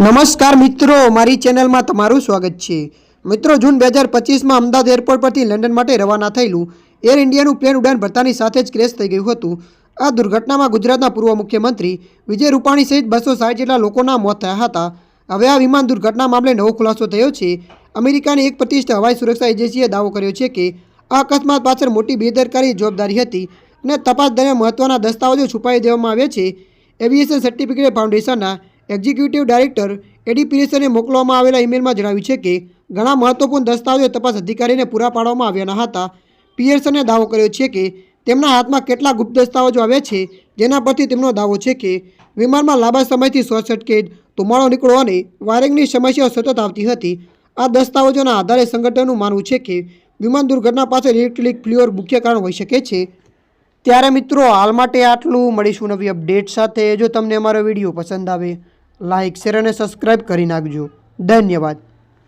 નમસ્કાર મિત્રો, મારી ચેનલમાં તમારું સ્વાગત છે। મિત્રો, જૂન 2025માં અમદાવાદ એરપોર્ટ પરથી લંડન માટે રવાના થયેલું એર ઇન્ડિયાનું પ્લેન ઉડાન ભરતાની સાથે જ ક્રેશ થઈ ગયું હતું। આ દુર્ઘટનામાં ગુજરાતના પૂર્વ મુખ્યમંત્રી વિજય રૂપાણી સહિત 260 જેટલા લોકોના મોત થયા હતા। હવે આ વિમાન દુર્ઘટના મામલે નવો ખુલાસો થયો છે। અમેરિકાની એક પ્રતિષ્ઠિત હવાઈ સુરક્ષા એજન્સીએ દાવો કર્યો છે કે આ અકસ્માત પાછળ મોટી બેદરકારી જવાબદારી હતી અને તપાસ દરમિયાન મહત્વના દસ્તાવેજો છુપાવી દેવામાં આવ્યા છે। એવિએશન સર્ટિફિકેટ ફાઉન્ડેશનના એક્ઝિક્યુટિવ ડાયરેક્ટર એડી પિરેસને મોકલવામાં આવેલા ઈમેલમાં જણાવ્યું છે કે ઘણા મહત્વપૂર્ણ દસ્તાવેજો તપાસ અધિકારીને પૂરા પાડવામાં આવ્યા ન હતા। પિયર્સને દાવો કર્યો છે કે તેમના હાથમાં કેટલાક ગુપ્ત દસ્તાવેજો આવ્યા છે, જેના પરથી તેમનો દાવો છે કે વિમાનમાં લાંબા સમયથી શોર્ટ સર્કિટ, ધુમાડો નીકળવો અને વાયરિંગની સમસ્યાઓ સતત આવતી હતી। આ દસ્તાવેજોના આધારે સંગઠનનું માનવું છે કે વિમાન દુર્ઘટના પાછળ ઇલેક્ટ્રિક ફ્લ્યુઅર મુખ્ય કારણ હોઈ શકે છે। ત્યારે મિત્રો, હાલ માટે આટલું। મળીશું નવી અપડેટ સાથે। જો તમને અમારો વિડીયો પસંદ આવે, લાઇક, શેર અને સબસ્ક્રાઈબ કરી નાખજો। ધન્યવાદ।